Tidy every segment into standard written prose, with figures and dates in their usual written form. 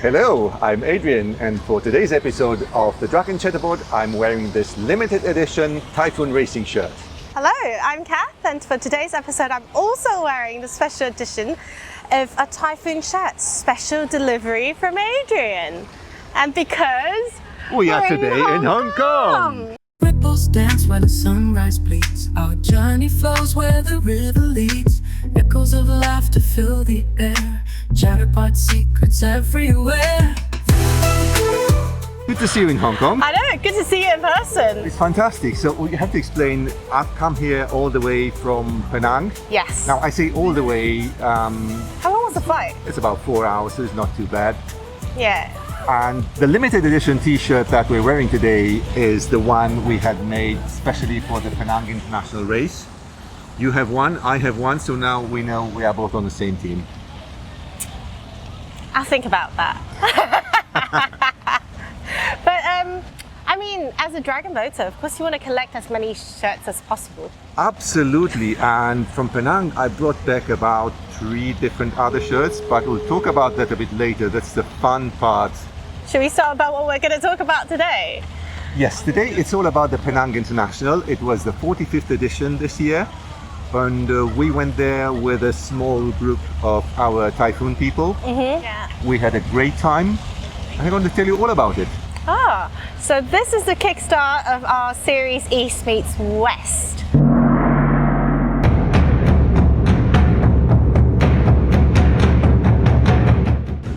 Hello, I'm Adrian, and for today's episode of the Dragon Chatterpod, I'm wearing this limited edition Typhoon Racing shirt. Hello, I'm Kath, and for today's episode I'm also wearing the special edition of a Typhoon shirt, special delivery from Adrian. And because we are we're today in Hong Kong. Ripples dance where the sunrise bleeds. Our journey flows where the river leads. Echoes of laughter fill the air. Chatterpod secrets everywhere. Good to see you in Hong Kong. I know, good to see you in person. It's fantastic. So we have to explain, I've come here all the way from Penang. Yes. Now I say all the way, How long was the flight? it's about 4 hours, so it's not too bad. Yeah. And the limited edition t-shirt that we're wearing today is the one we had made specially for the Penang International race. You have one, I have one, so now we know we are both on the same team. I'll think about that. But I mean, as a Dragon boater, of course you want to collect as many shirts as possible. Absolutely, and from Penang I brought back about 3 different other shirts, but we'll talk about that a bit later. That's the fun part. Should we start about what we're going to talk about today? Yes, today it's all about the Penang International. It was the 45th edition this year, and we went there with a small group of our Typhoon people. Yeah. We had a great time, and I'm going to tell you all about it. Ah, so this is the kickstart of our series East Meets West.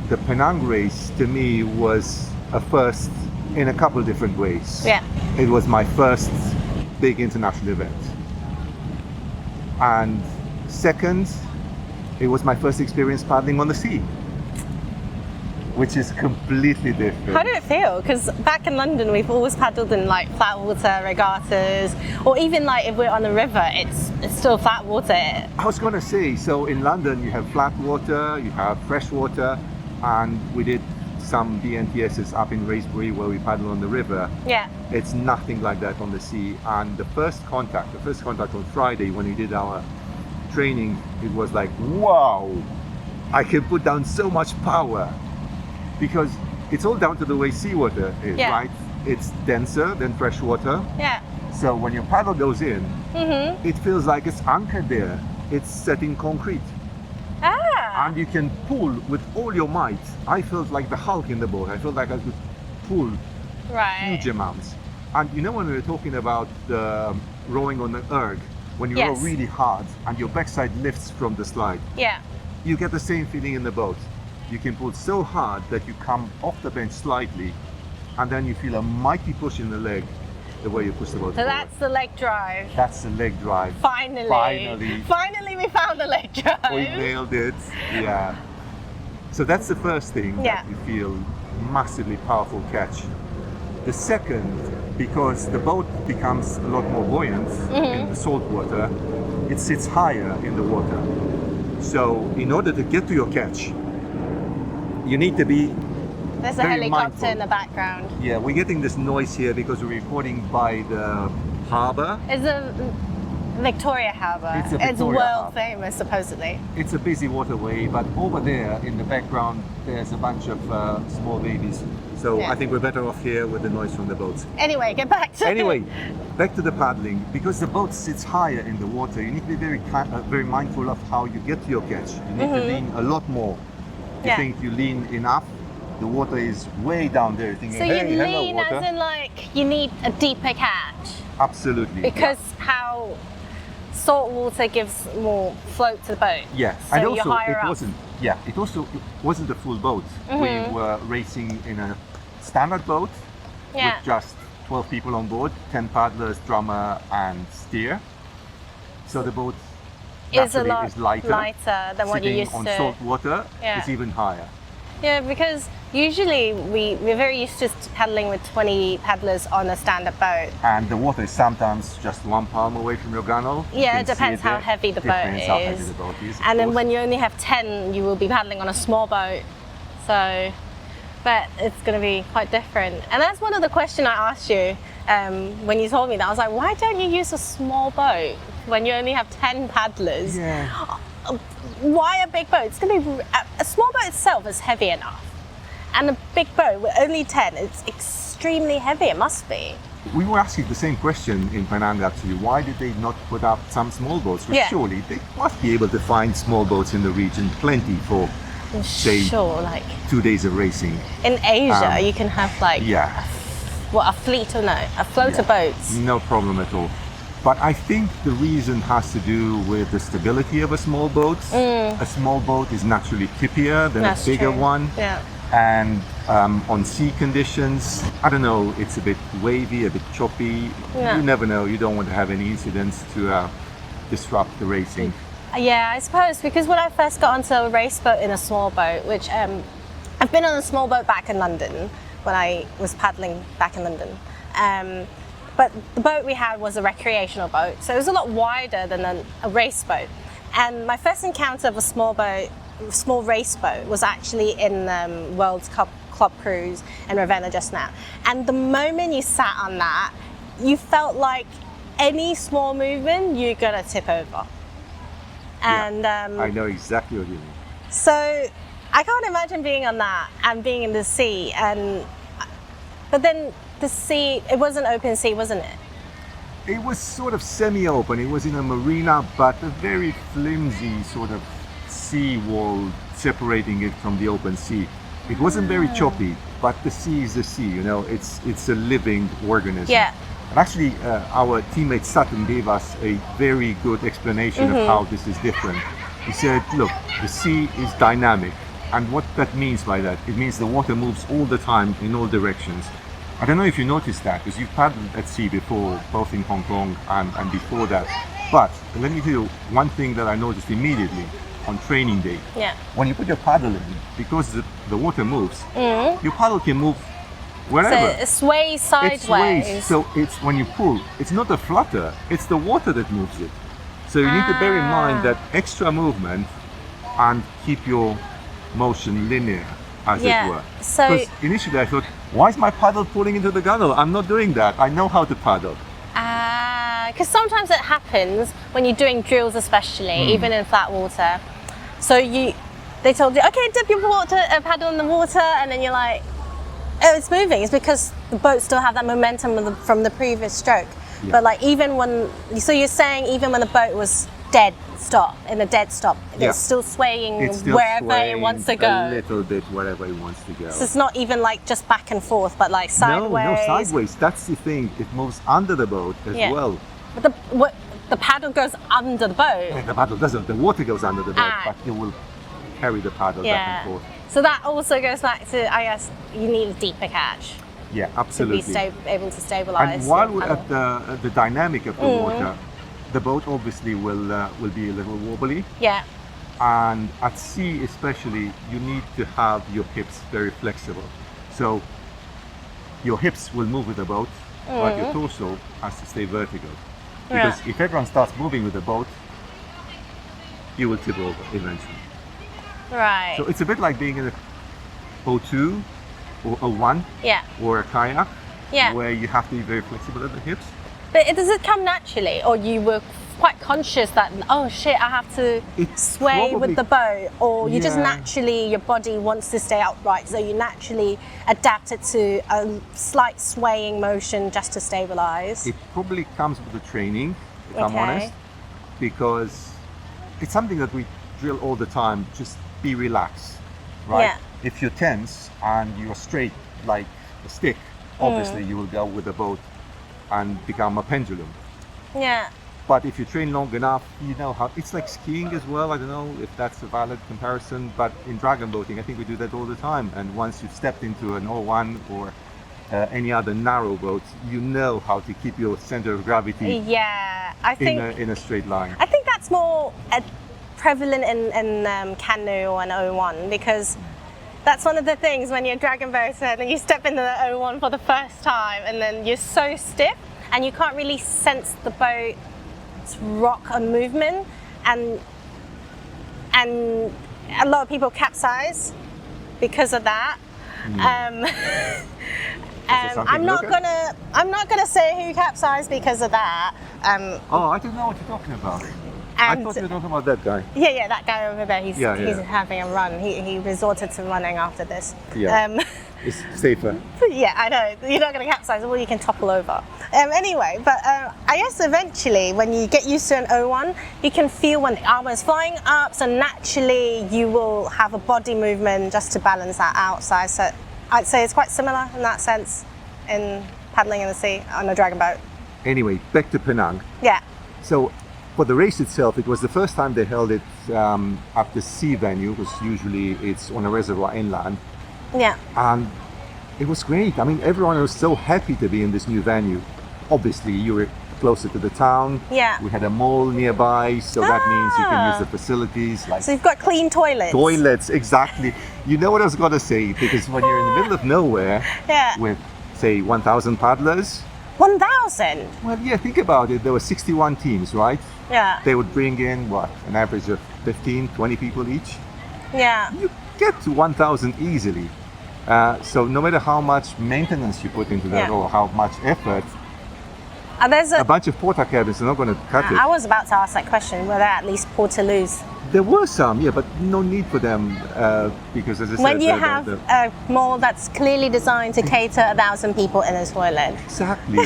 The Penang race to me was a first in a couple different ways. Yeah. It was my first big international event. And second, it was my first experience paddling on the sea, which is completely different. How did it feel? Because back in London, we've always paddled in like flat water regattas, or even like if we're on the river, it's still flat water. I was going to say, so in London you have flat water, you have fresh water, and we did some BNTSs up in Racebury where we paddle on the river. Yeah. It's nothing like that on the sea. And the first contact on Friday when we did our training, it was like, wow, I can put down so much power. Because it's all down to the way seawater is, Yeah. right? It's denser than fresh water. Yeah. So when your paddle goes in, it feels like it's anchored there. It's set in concrete. Ah. And you can pull with all your might. I felt like the Hulk in the boat. I felt like I could pull Right. huge amounts. And you know when we were talking about rowing on the erg, when you row Yes. really hard and your backside lifts from the slide, Yeah. you get the same feeling in the boat. You can pull so hard that you come off the bench slightly, and then you feel a mighty push in the leg the way you push the boat So forward. that's the leg drive. That's the leg drive. Finally. Finally. Finally we found the leg drive. We nailed it. Yeah. So that's the first thing Yeah. that you feel massively powerful catch. The second, because the boat becomes a lot more buoyant in the salt water, it sits higher in the water. So in order to get to your catch, you need to be There's a very helicopter mindful. in the background. Yeah, we're getting this noise here because we're recording by the harbour. It's a Victoria Harbour. It's a Victoria world harbour. famous, supposedly. It's a busy waterway, but over there in the background there's a bunch of small babies. So Yeah. I think we're better off here with the noise from the boats. Anyway, get back to Anyway, back to the paddling. Because the boat sits higher in the water, you need to be very mindful of how you get to your catch. You need to lean a lot more. You Yeah. think you lean enough, the water is way down there. You're thinking, So hey, you hello, lean water. as in like you need a deeper catch Absolutely. because how salt water gives more float to the boat. Yeah, So and you're also higher it up. wasn't. Yeah, it also wasn't a full boat. We were racing in a standard boat Yeah. with just 12 people on board, 10 paddlers, drummer, and steer. So the boat Is a naturally lot is lighter. than what you're Sitting used on to. salt water Yeah. is even higher. Yeah, because usually we're very used to paddling with 20 paddlers on a standard boat. And the water is sometimes just 1 palm away from your gunnel. You Yeah, can it see depends how there. heavy the boat Depends how heavy is. the boat is, of And then course. when you only have 10, you will be paddling on a small boat. So, but it's going to be quite different. And that's one of the questions I asked you when you told me that. I was like, why don't you use a small boat when you only have 10 paddlers? Yeah. Why a big boat? It's going to be a small boat itself is heavy enough. And a big boat with only 10, it's extremely heavy, it must be. We were asking the same question in Penang actually. Why did they not put up some small boats? Well, Yeah. surely they must be able to find small boats in the region, plenty for, I'm say, sure, like 2 days of racing. in Asia, you can have like Yeah, a fleet or no, a float of boats. no problem at all. But I think the reason has to do with the stability of a small boat. A small boat is naturally tippier than That's a bigger true. one. Yeah. And on sea conditions, I don't know, it's a bit wavy, a bit choppy. Yeah. You never know. You don't want to have any incidents to disrupt the racing. Yeah, I suppose because when I first got onto a race boat in a small boat, which I've been on a small boat back in London when I was paddling back in London. But the boat we had was a recreational boat, so it was a lot wider than a race boat. And my first encounter of a small race boat was actually in World Cup Club Cruise in Ravenna just now. And the moment you sat on that, you felt like any small movement, you're gonna tip over. And I know exactly what you mean. so I can't imagine being on that and being in the sea. But then the sea, it was an open sea, wasn't it? It was sort of semi-open. It was in a marina, but a very flimsy sort of sea wall separating it from the open sea. It wasn't very choppy, but the sea is the sea. You know, it's a living organism. Yeah. And actually, our teammate Sutton gave us a very good explanation of how this is different. He said, "Look, the sea is dynamic, and what that means by that, it means the water moves all the time in all directions." I don't know if you noticed that, because you've paddled at sea before, both in Hong Kong and before that. But let me tell you one thing that I noticed immediately on training day. Yeah. When you put your paddle in, because the water moves, your paddle can move So wherever. it sways sideways. It sways. So it's when you pull, it's not a flutter, it's the water that moves it. So you need to bear in mind that extra movement and keep your motion linear, as Yeah, it were. so- Because initially I thought, why is my paddle pulling into the gunnel? I'm not doing that. I know how to paddle. Because sometimes it happens when you're doing drills, especially even in flat water. So they told you, okay, dip your paddle in the water, and then you're like, oh, it's moving. It's because the boat still have that momentum from the previous stroke. Yeah. But like so you're saying even when the boat was in a dead stop, Yeah. it's still swaying It's still wherever swaying it wants to a go. little bit wherever it wants to go. So it's not even like just back and forth, but like sideways. No, sideways. That's the thing. It moves under the boat as Yeah. well. But the paddle goes under the boat. The paddle doesn't. The water goes under the boat, Ah. but it will carry the paddle back Yeah. and forth. So that also goes back to, I guess, you need a deeper catch Yeah, to be absolutely. able to stabilize. And while your we're paddle. at the dynamic of the water, the boat obviously will be a little wobbly. Yeah. And at sea especially, you need to have your hips very flexible. So your hips will move with the boat, but your torso has to stay vertical. Because if everyone starts moving with the boat, you will tip over eventually. Right. So it's a bit like being in a O2 or O1 yeah. or a kayak, Yeah. where you have to be very flexible at the hips. But does it come naturally, or you were quite conscious that, oh shit, I have to It sway with probably- the boat, or you just Yeah. naturally, your body wants to stay upright, so you naturally adapt it to a slight swaying motion just to stabilize? It probably comes with the training, if I'm Okay. honest, because it's something that we drill all the time. Just be relaxed, right? Yeah. If you're tense and you're straight like a stick, obviously you will go with the boat and become a pendulum. Yeah. But if you train long enough, you know how it's like skiing as well. I don't know if that's a valid comparison, but in dragon boating, I think we do that all the time. And once you've stepped into an O1 or any other narrow boat, you know how to keep your center of gravity Yeah. I think in a straight line. I think that's more prevalent in canoe and O1, because that's one of the things when you're a dragon boater and then you step into the O1 for the first time and then you're so stiff and you can't really sense the boat's rock and movement, and a lot of people capsize because of that. something I'm to not look at? gonna say who capsized because of that. Oh, I don't know what you're talking about. I And thought you were talking about that guy. yeah, that guy over there, he's Yeah, he's yeah. having a run. He resorted to running after this. Yeah. It's safer. Yeah, I know. You're not going to capsize, or you can topple over. Anyway, but I guess eventually, when you get used to an O1, you can feel when the armor is flying up, so naturally you will have a body movement just to balance that out. So I'd say it's quite similar in that sense in paddling in the sea on a dragon boat. Anyway, back to Penang. Yeah. So for the race itself, it was the first time they held it at the sea venue, because usually it's on a reservoir inland. Yeah. And it was great. I mean, everyone was so happy to be in this new venue. Obviously, you were closer to the town. Yeah. We had a mall nearby, so that means you can use the facilities. Like So you've got clean toilets. toilets, exactly. You know what I was going to say, because when you're in the middle of nowhere Yeah. with, say, 1,000 paddlers, 1,000. well, yeah, think about it. There were 61 teams, right? Yeah. They would bring in, what, an average of 15, 20 people each? Yeah. You get to 1,000 easily. So no matter how much maintenance you put into that Yeah. or how much effort, There's a bunch of porta cabins are not going to cut it. I was about to ask that question. Were there at least portaloos? There were some, yeah, but no need for them because, as I said, When you have a mall that's clearly designed to cater 1,000 people in a toilet. exactly.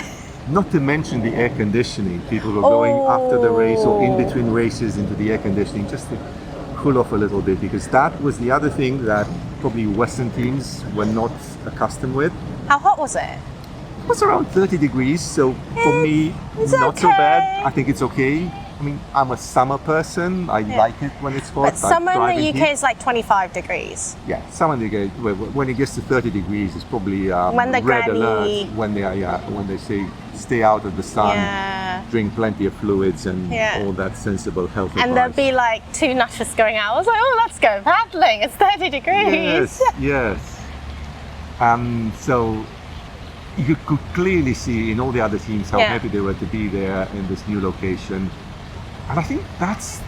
Not to mention the air conditioning. People were going after the race or in between races into the air conditioning just to cool off a little bit, because that was the other thing that probably Western teams were not accustomed with. How hot was it? It was around 30 degrees, so for me, it's not so okay. bad. I think it's okay. I mean, I'm a summer person. I like it when it's hot. But summer I in thrive the UK heat. is like 25 degrees. Yeah, summer in the UK, when it gets to 30 degrees, it's probably When the red granny- alert when they say stay out of the sun, Yeah. drink plenty of fluids and Yeah. all that sensible health And there'll advice. be like two nutters going out. I was like, oh, let's go paddling. It's 30 degrees. Yes. So you could clearly see in all the other teams how Yeah. happy they were to be there in this new location. And I think that's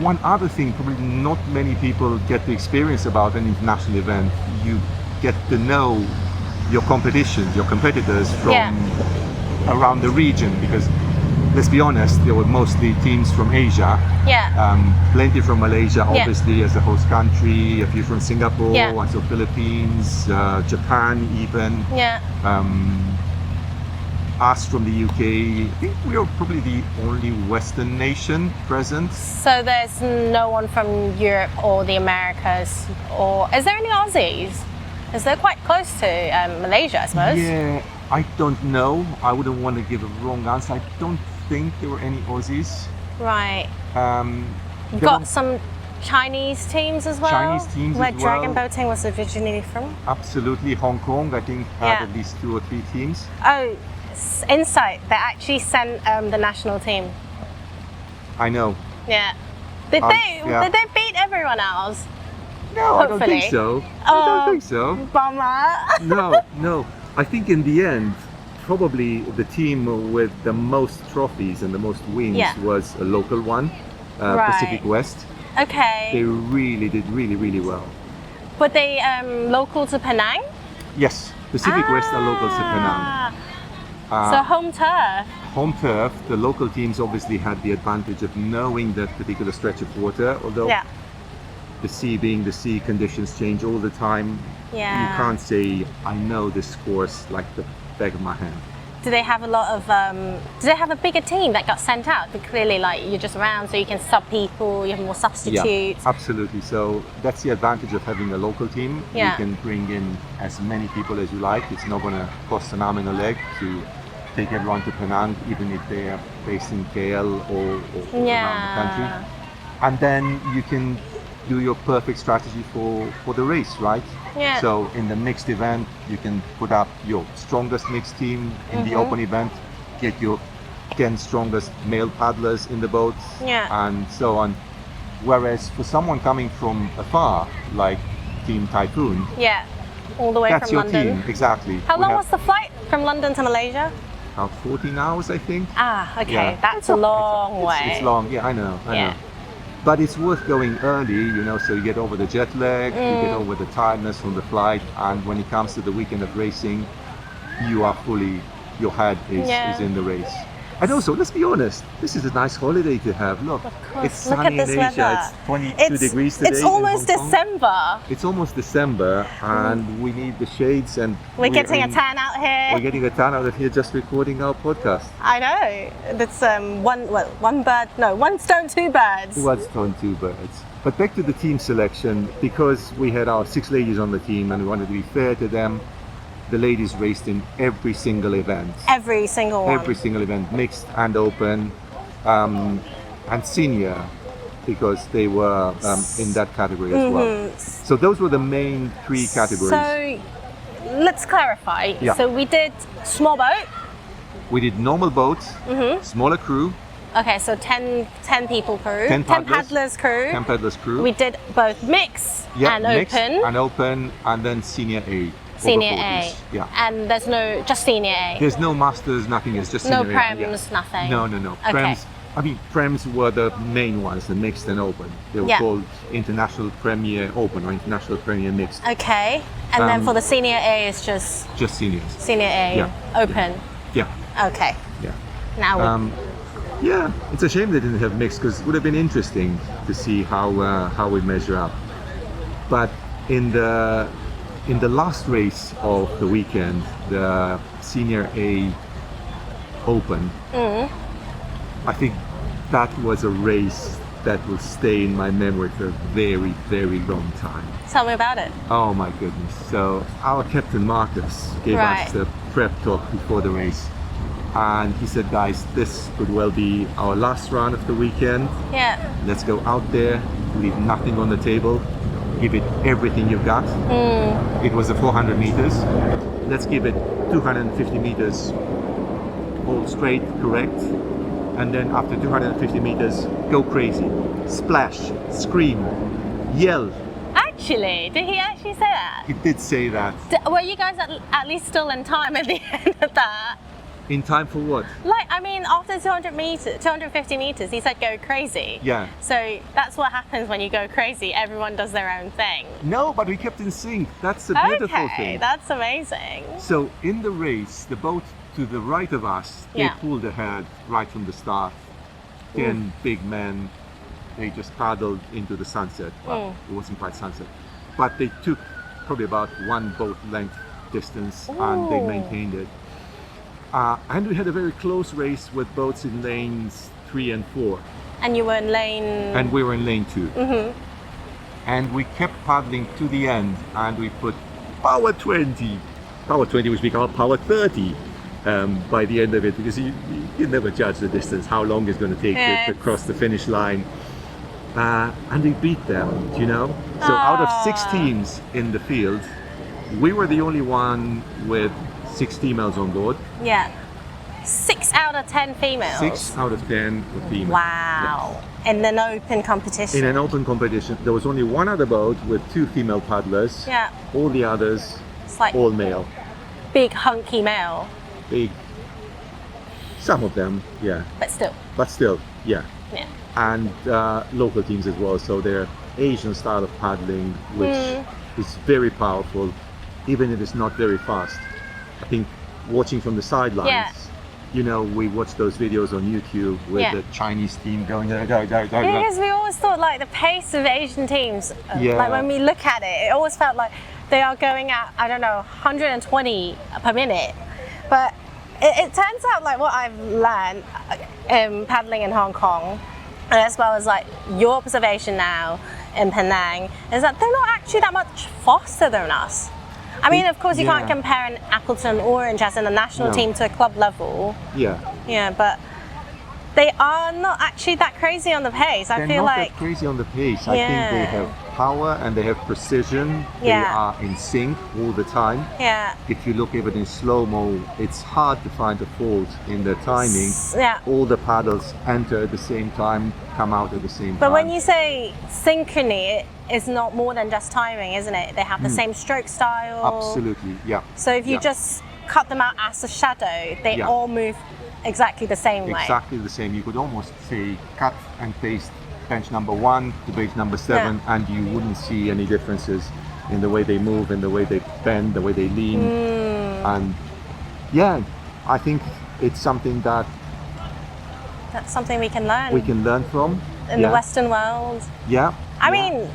one other thing probably not many people get to experience about an international event. You get to know your competitions, your competitors from Yeah. around the region, because let's be honest, there were mostly teams from Asia. Yeah. Plenty from Malaysia, Yeah. obviously, as a host country, a few from Singapore, Yeah. and so Philippines, Japan even, Yeah. us from the UK. I think we are probably the only Western nation present. So there's no one from Europe or the Americas, or is there any Aussies? Is they're quite close to Malaysia, I suppose. Yeah, I don't know. I wouldn't want to give a wrong answer. I don't think there were any Aussies. Right. You've There got were some Chinese teams as well. Chinese teams where as dragon well. boating was originally from. Absolutely, Hong Kong, I think, had Yeah. at least 2 or 3 teams. Oh, insight. They actually sent the national team. I know. Yeah. Did yeah. they beat everyone else? No, I don't think Hopefully. so. I don't think so. Bummer. No. I think in the end, probably the team with the most trophies and the most wins Yeah. was a local one, Right. Pacific West. Okay. They really did really well. But they local to Penang? Yes, Pacific West are local to Penang. So home turf. Home turf, the local teams obviously had the advantage of knowing that particular stretch of water, although Yeah. the sea being the sea, conditions change all the time. Yeah. You can't say, I know this course like the back of my hand. Do they have a lot of? Do they have a bigger team that got sent out? But clearly, like you're just around, so you can sub people. You have more substitutes. Yeah, absolutely. So that's the advantage of having a local team. Yeah. You can bring in as many people as you like. It's not going to cost an arm and a leg to take everyone to Penang, even if they are based in KL or around the country. And then you can do your perfect strategy for the race, right? Yeah. So in the mixed event, you can put up your strongest mixed team. In the open event, get your 10 strongest male paddlers in the boats, Yeah. and so on. Whereas for someone coming from afar, like Team Typhoon, Yeah. All the way that's from your London. team, exactly. How We long have was the flight from London to Malaysia? about 14 hours, I think. Okay, Yeah. that's a long way. It's long, yeah, I know. Yeah. But it's worth going early, so you get over the jet lag, you get over the tiredness from the flight, and when it comes to the weekend of racing, you are fully, your head is Yeah. in the race. And also, let's be honest, this is a nice holiday to have. Look, Of course, it's look sunny at this in Asia. weather. It's 22 degrees today. It's in almost Hong Kong. December. It's almost December, and we need the shades, and We're getting a tan out We're here. getting a tan out of here just recording our podcast. I know. That's one stone, two birds. One stone, two birds. But back to the team selection, because we had our 6 ladies on the team and we wanted to be fair to them, the ladies raced in every single event. Every single one. Every single event, mixed and open, and senior, because they were in that category as well. So those were the main 3 categories. So let's clarify. Yeah. So we did small boat. We did normal boats, smaller crew, Okay, so 10 people crew. 10 paddlers crew. 10 paddlers crew. We did both mix and mixed open. and open, and then senior A. Senior over A. 40s. Yeah. And there's just senior A. There's no masters, nothing. It's just No senior A. prems, nothing. No. Okay. Prems. I mean, prems were the main ones, the mixed and open. They were Yeah. called International Premier Open or International Premier Mixed. Okay. And then for the senior A, it's just Just seniors. senior A Yeah. open. Yeah. Okay. Yeah. Now Yeah, it's a shame they didn't have mixed because it would have been interesting to see how we measure up. But in the last race of the weekend, the Senior A Open, I think that was a race that will stay in my memory for a very, very long time. tell me about it. Oh my goodness. So our captain Marcus gave Right. us the prep talk before the race. And he said, guys, this could well be our last run of the weekend. Yeah. Let's go out there, leave nothing on the table, give it everything you've got. It was a 400 meters. Let's give it 250 meters all straight, correct. And then after 250 meters, go crazy. Splash, scream, yell. Actually, did he actually say that? He did say that. Were you guys at least still in time at the end of that? In time for what? Like, I mean, after 250 meters, he said go crazy. Yeah. So that's what happens when you go crazy. Everyone does their own thing. No, but we kept in sync. That's the beautiful Okay, thing. that's amazing. So in the race, the boat to the right of us, they Yeah. pulled ahead right from the start. 10 big men, they just paddled into the sunset. Well, it wasn't quite sunset, but they took probably about 1 boat length distance and they Ooh. maintained it. And we had a very close race with boats in lanes 3 and 4. And you were in lane. And we were in lane 2. And we kept paddling to the end and we put power 20, which we call power 30 by the end of it, because you never judge the distance, how long it's going to take to cross the finish line. And we beat them, you know? So out of 6 teams in the field, we were the only one with 6 females on board. Yeah. 6 out of 10 females. 6 out of 10 were females. Wow. In an open competition. In an open competition, there was only 1 other boat with 2 female paddlers. Yeah. All the others, It's like all male. big hunky male, Big. Some of them, yeah. but still. But still, yeah. Yeah. And local teams as well. So they're Asian style of paddling, which is very powerful, even if it's not very fast. I think watching from the sidelines, Yeah. you know, we watch those videos on YouTube with Yeah. the Chinese team going, go. Because we always thought like the pace of Asian teams, Yeah. like when we look at it, it always felt like they are going at, I don't know, 120 per minute. But it turns out like what I've learned paddling in Hong Kong, and as well as like your observation now in Penang, is that they're not actually that much faster than us. I mean, of course, you can't Yeah. compare an apple to an orange as in a national No. team to a club level. Yeah. Yeah, but they are not actually that crazy on the pace. I They're feel not like that crazy on the pace. I think they Yeah. have power and they have precision. They Yeah. are in sync all the time. yeah, If you look at it in slow-mo, it's hard to find a fault in the timing. yeah. All the paddles enter at the same time, come out at the same time. But when you say synchrony, it's not more than just timing, isn't it? They have the same stroke style. Absolutely, yeah. So if you Yeah. just cut them out as a shadow, they Yeah. all move exactly the same way. Exactly the same. You could almost say cut and paste bench number 1 to bench number 7, and you wouldn't see any differences in the way they move, in the way they bend, the way they lean. And yeah, I think it's something that that's something we can learn we can learn from. in the Western world. Yeah. I mean,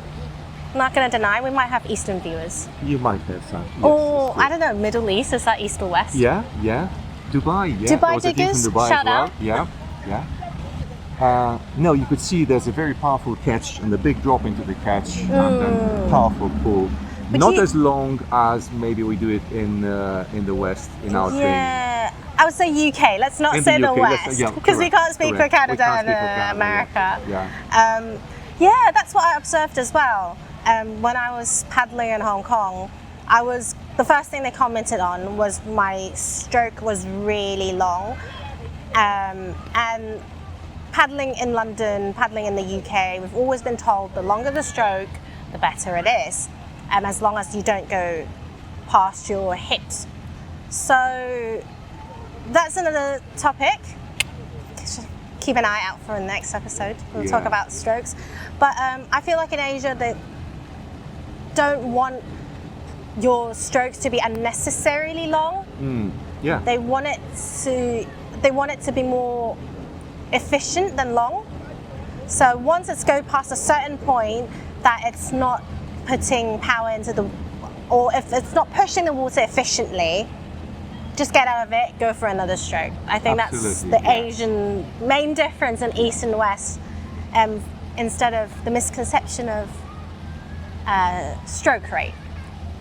I'm not going to deny we might have Eastern viewers. You might have some. Yes, Or, that's true. I don't know, Middle East, is that East or West? Yeah, yeah. Dubai, yeah. Dubai There was a team diggers, from Dubai shout as well. out. Yeah, yeah. No, you could see there's a very powerful catch and a big drop into the catch and then powerful pull. But Not you- as long as maybe we do it in the West in our training. Yeah, I would say UK. Let's not In say the UK, West, yeah, because we correct, can't speak correct. for We Canada can't and speak for Canada, America. Yeah. Yeah, that's what I observed as well. When I was paddling in Hong Kong, the first thing they commented on was my stroke was really long, and paddling in London, paddling in the UK, we've always been told the longer the stroke, the better it is, as long as you don't go past your hips. So that's another topic. Keep an eye out for the next episode. We'll talk Yeah. about strokes. But I feel like in Asia they don't want your strokes to be unnecessarily long. Yeah. They want it to be more efficient than long. So once it's go past a certain point that it's not putting power into the, or if it's not pushing the water efficiently, just get out of it, go for another stroke. I think that's Absolutely, the yeah. Asian main difference in East and West, instead of the misconception of stroke rate.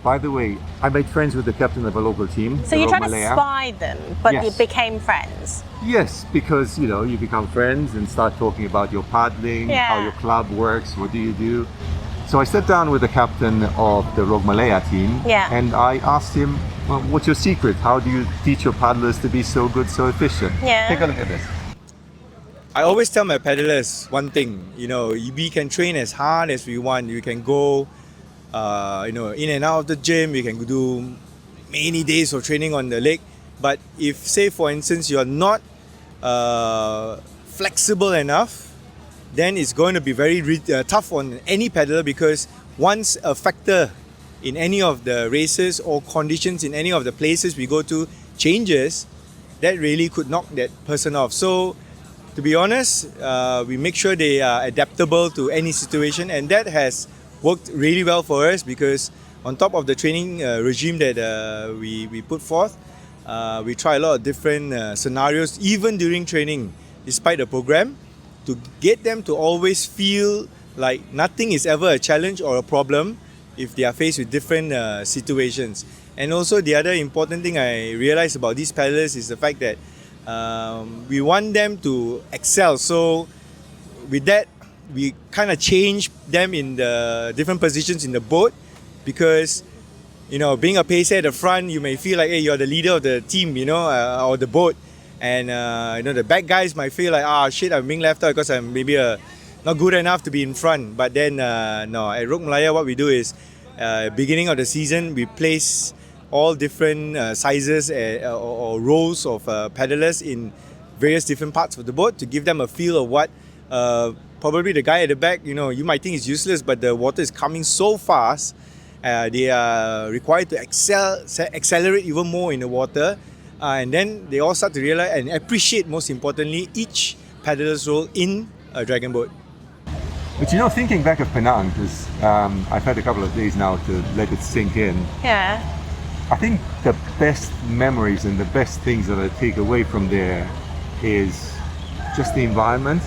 By the way, I made friends with the captain of a local team. So the you Rogue tried to Malaya. spy them, but you Yes. became friends. Yes, because you become friends and start talking about your paddling, Yeah. how your club works, what do you do. So I sat down with the captain of the Rogue Malaya team, Yeah. and I asked him, well, what's your secret? How do you teach your paddlers to be so good, so efficient? Yeah. Take a look at this. I always tell my paddlers one thing, we can train as hard as we want. You can go, in and out of the gym. You can do many days of training on the lake. But if, say, for instance, you are not flexible enough, then it's going to be very tough on any paddler, because once a factor in any of the races or conditions in any of the places we go to changes, that really could knock that person off. So, to be honest, we make sure they are adaptable to any situation, and that has worked really well for us, because on top of the training regime that we put forth, we try a lot of different scenarios, even during training, despite the program, to get them to always feel like nothing is ever a challenge or a problem if they are faced with different situations. And also the other important thing I realized about these paddlers is the fact that we want them to excel. So with that, we kind of change them in the different positions in the boat, because being a pacer at the front, you may feel like, hey, you're the leader of the team, or the boat. And the back guys might feel like, shit, I'm being left out because I'm maybe not good enough to be in front. But then, no, at Rogue Malaya, what we do is, beginning of the season, we place all different sizes or rows of paddlers in various different parts of the boat to give them a feel of what probably the guy at the back, you might think is useless, but the water is coming so fast. They are required to accelerate even more in the water. And then they all start to realize and appreciate, most importantly, each paddler's role in a dragon boat. But thinking back of Penang, because I've had a couple of days now to let it sink in, Yeah. I think the best memories and the best things that I take away from there is just the environment,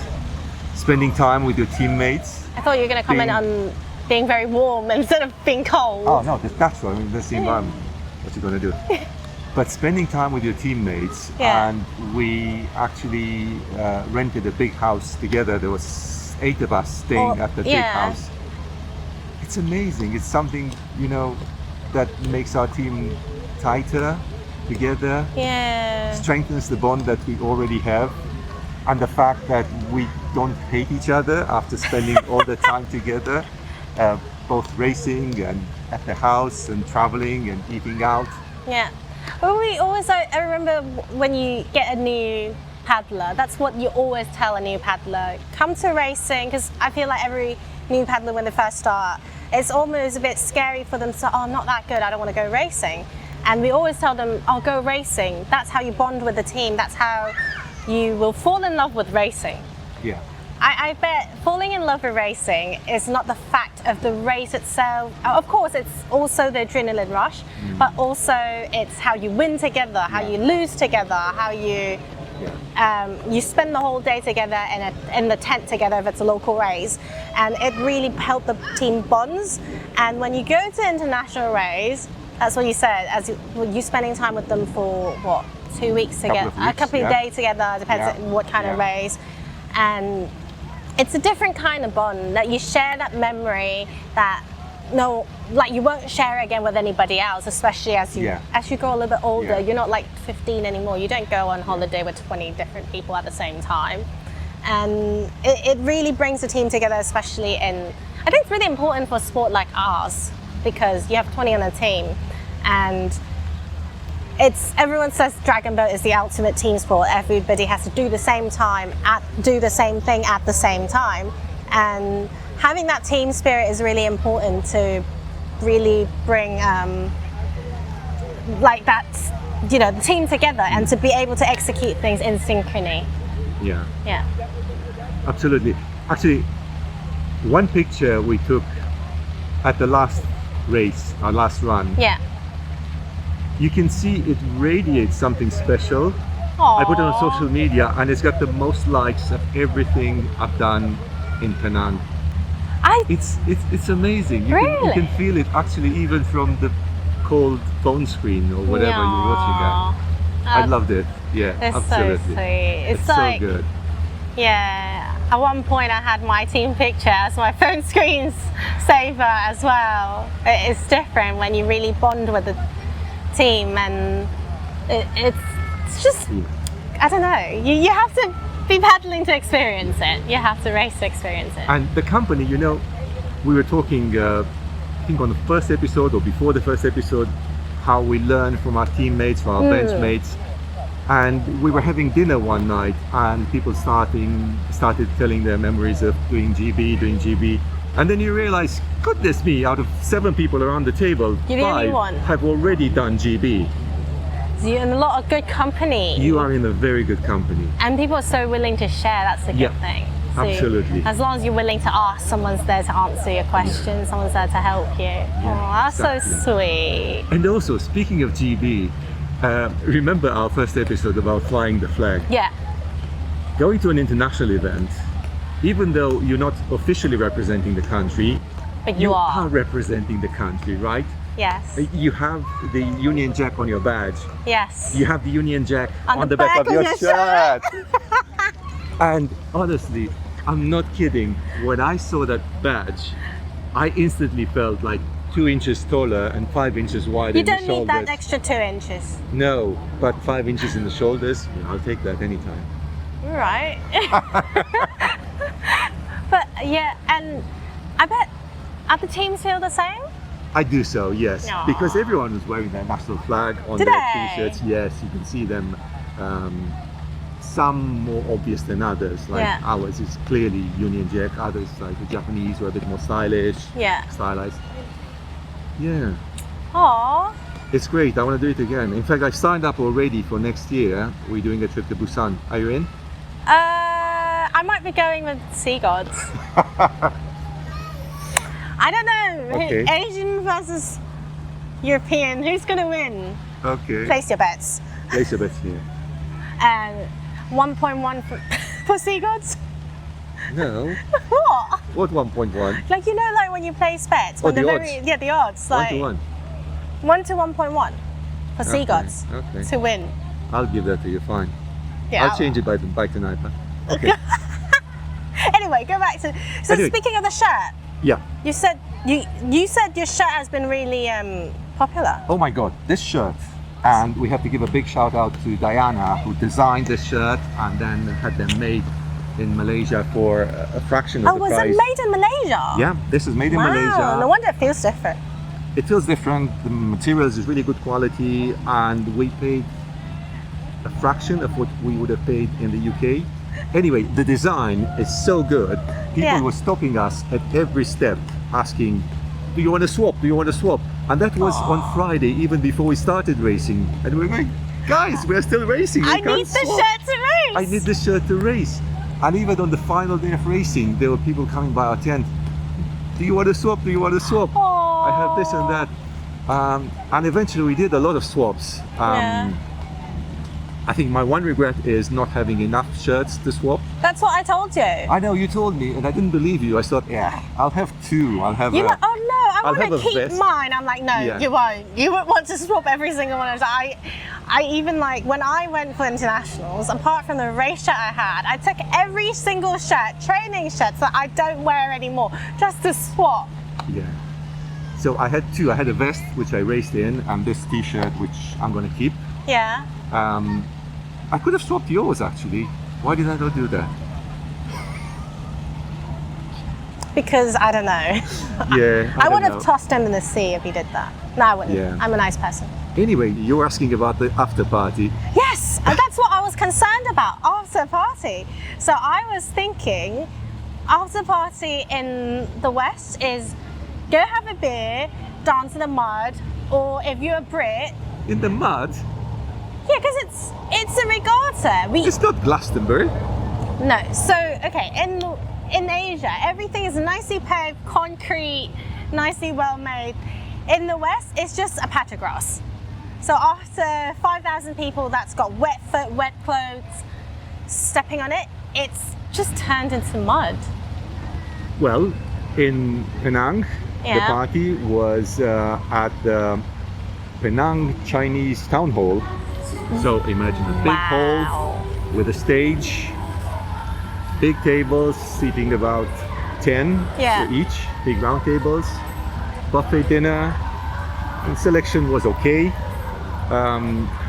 spending time with your teammates. I thought you were going to comment on being very warm instead of being cold. Oh no, that's natural. I mean, that's the environment. What you're going to do. But spending time with your teammates, Yeah. and we actually rented a big house together. There was 8 of us staying at the big yeah. house. It's amazing. It's something that makes our team tighter together, Yeah. strengthens the bond that we already have, and the fact that we don't hate each other after spending all the time together, both racing and at the house and traveling and eating out. Yeah. Well, I remember when you get a new paddler, that's what you always tell a new paddler. Come to racing, because I feel like every new paddler when they first start, it's almost a bit scary for them to say, not that good, I don't want to go racing. And we always tell them, go racing. That's how you bond with the team. That's how you will fall in love with racing. Yeah. I bet falling in love with racing is not the fact of the race itself. Of course, it's also the adrenaline rush, but also it's how you win together, how you lose together, how you you spend the whole day together in the tent together if it's a local race, and it really helped the team bonds. And when you go to international race, that's what you said, as you spending time with them for what, 2 weeks together, a couple of days together, depends on what kind of race, and it's a different kind of bond that you share, that memory that you won't share again with anybody else, especially as you grow a little bit older. You're not like 15 anymore. You don't go on holiday with 20 different people at the same time, and it really brings the team together, especially in, I think it's really important for a sport like ours because you have 20 on a team, and everyone says dragon boat is the ultimate team sport. Everybody has to do the same thing at the same time, and having that team spirit is really important to really bring the team together and to be able to execute things in synchrony. Yeah, absolutely. Actually, one picture we took at the last race, our last run, you can see it radiates something special. Aww. I put it on social media and it's got the most likes of everything I've done in Penang. It's amazing. You can feel it actually even from the cold phone screen or whatever you're watching at. I loved it. Yeah, it's absolutely. So sweet. It's so good. Yeah. At one point I had my team picture as my phone screen's saver as well. It's different when you really bond with the team, and it's just, I don't know, you have to be paddling to experience it. You have to race to experience it. And the company, we were talking, I think on the first episode or before the first episode, how we learn from our teammates, from our bench mates. And we were having dinner one night and people started telling their memories of doing GB. And then you realize, goodness me, out of 7 people around the table, You're the only 5 one. have already done GB. So you're in a lot of good company. You are in a very good company. And people are so willing to share, that's the good thing. So absolutely. As long as you're willing to ask, someone's there to answer your questions, someone's there to help you. That's so sweet. And also, speaking of GB, remember our first episode about flying the flag? Yeah. Going to an international event, even though you're not officially representing the country, but you are representing the country, right? Yes. You have the Union Jack on your badge. Yes. You have the Union Jack on the back of your shirt. And honestly, I'm not kidding. When I saw that badge, I instantly felt like 2 inches taller and 5 inches wider in the shoulders. You don't need that extra 2 inches. No, but 5 inches in the shoulders, I'll take that anytime. Right. But yeah, and I bet, are the teams feel the same? I do so, yes. Aww. Because everyone was wearing their national flag on their t-shirts. Yes, you can see them. Some more obvious than others. Like ours is clearly Union Jack. Others, like the Japanese, were a bit more stylish, stylized. Yeah. Aww. It's great. I want to do it again. In fact, I've signed up already for next year. We're doing a trip to Busan. Are you in? I might be going with Sea Gods. I don't know. Okay. Asian versus European. Who's going to win? Okay. Place your bets. Place your bets here. 1.1 for Sea Gods? No. What? What 1.1? Like, like when you place bets. Oh, the odds. Yeah, the odds. Like 1 to 1. 1 to 1.1 for Sea Gods to win. I'll give that to you, fine. Yeah, I'll change it by tonight. Huh? Okay. Anyway, go back to. So speaking of the shirt. Yeah. You said you said your shirt has been really popular. Oh my God, this shirt. And we have to give a big shout out to Diana, who designed this shirt and then had them made in Malaysia for a fraction of the price. Oh, was it made in Malaysia? Yeah, this is made in Malaysia. No wonder it feels different. It feels different. The materials is really good quality, and we paid a fraction of what we would have paid in the UK. Anyway, the design is so good. People were stopping us at every step, asking, "Do you want to swap? Do you want to swap?" And that was on Friday, even before we started racing. And we were going, "Guys, we're still racing. I need the shirt to I need this shirt to race. And even on the final day of racing, there were people coming by our tent. Do you want to swap? Do you want to swap? I have this and that. And eventually we did a lot of swaps. Yeah. I think my one regret is not having enough shirts to swap. That's what I told you. I know, you told me, and I didn't believe you. I thought, yeah, I'll have two. I'll have You a... were, oh no, I I'll want have to a keep vest. mine. I'm like, no, Yeah. you won't. You won't want to swap every single one. I even like, when I went for internationals, apart from the race shirt I had, I took every single shirt, training shirts that I don't wear anymore, just to swap. Yeah. So I had two. I had a vest, which I raced in, and this t-shirt, which I'm going to keep. Yeah. I could have swapped yours, actually. Why did I not do that? Because I don't know. Yeah, I would don't have know. tossed him in the sea if he did that. No, I wouldn't. Yeah. I'm a nice person. Anyway, you're asking about the after party. Yes, and that's what I was concerned about, after party. So I was thinking, after party in the West is go have a beer, dance in the mud, or if you're a Brit, In the mud? yeah, because it's a regatta. It's not Glastonbury. No, so okay, in Asia, everything is nicely paved, concrete, nicely well made. In the West, it's just a patch of grass. So after 5,000 people that's got wet foot, wet clothes, stepping on it, it's just turned into mud. Well, in Penang, the Yeah. party was at the Penang Chinese Town Hall. So imagine a big hall Wow. with a stage, big tables seating about 10 Yeah. each, big round tables, buffet dinner, and selection was okay.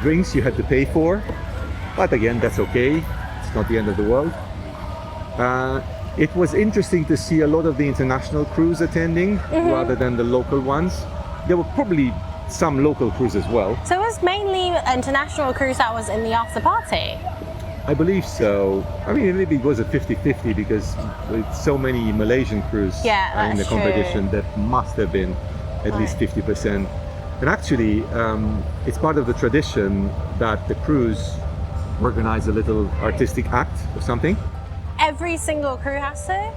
Drinks you had to pay for, but again, that's okay. It's not the end of the world. It was interesting to see a lot of the international crews attending rather than the local ones. There were probably some local crews as well. So it was mainly international cruise that was in the after party. I believe so. I mean, maybe it was a 50-50 because with so many Malaysian crews Yeah, in the that's competition, that must have been at least 50%. And actually, it's part of the tradition that the crews organize a little artistic act or something. Every single crew has to.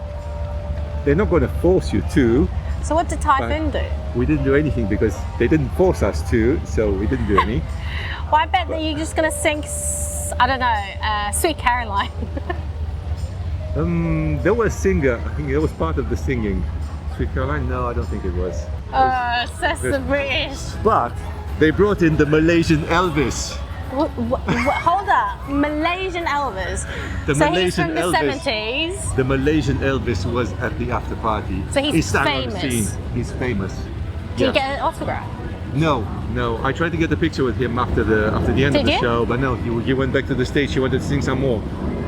They're not going to force you to. So what did Typhoon do? We didn't do anything because they didn't force us to, so we didn't do any. Well, I bet that you're just gonna sing, I don't know, Sweet Caroline. There was a singer, I think it was part of the singing. Sweet Caroline? No, I don't think it was. Says the British. But they brought in the Malaysian Elvis. Hold up, Malaysian Elvis. The so Malaysian he's from the Elvis. 70s. The Malaysian Elvis was at the after party. So he's he sang on the famous. scene. He's famous. Did you Yes. get an autograph? No. I tried to get a picture with him after the end of Did the you? show, but no, he went back to the stage. He wanted to sing some more,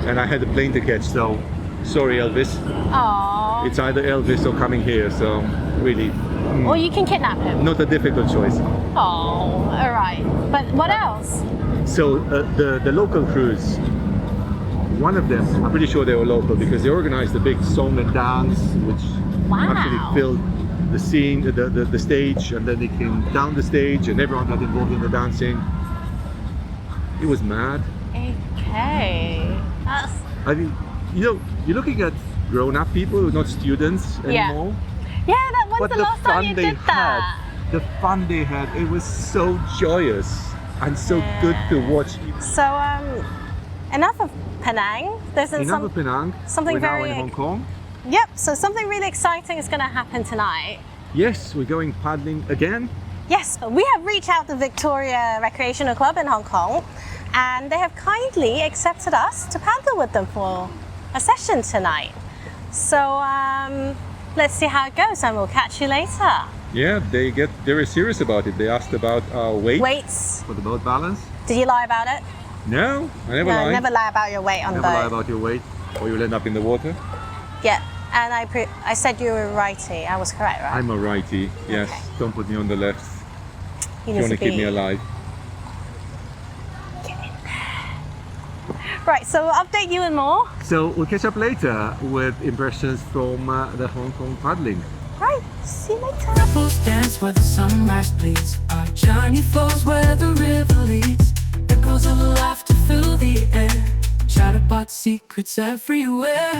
and I had a plane to catch. So, sorry, Elvis. Aww. It's either Elvis or coming here. So, really, Or you can kidnap him. not a difficult choice. Oh, alright. But what else? So the local crews, one of them, I'm pretty sure they were local because they organized a big song and dance, which Wow. actually filled the scene, the stage, and then they came down the stage and everyone got involved in the dancing. It was mad. Okay. That's, I mean, you're looking at grown-up people, not students Yeah. anymore. yeah, when's But the the last time fun you they did that? had, the fun they had, it was so joyous and so good to watch. So, enough of Penang. There's Enough of Penang. something We're now very- in Hong Kong. Yep, so something really exciting is going to happen tonight. Yes, we're going paddling again. Yes, we have reached out to Victoria Recreational Club in Hong Kong, and they have kindly accepted us to paddle with them for a session tonight. So let's see how it goes, and we'll catch you later. Yeah, they were serious about it. They asked about our weight Weights? for the boat balance. Did you lie about it? No, I never No, lie. never lie about your weight on the Never lie boat. about your weight, or you'll end up in the water. Yeah, and I said you were righty. I was correct, right? I'm a righty. Yes, Okay. don't put me on the left. You If you want to keep me alive. Right, so we'll update you and more. So we'll catch up later with impressions from the Hong Kong paddling. Right, see you later. Couples dance where the sunrise bleeds. Our journey flows where the river leads. Echoes of laughter fill the air. Chatterpod secrets everywhere.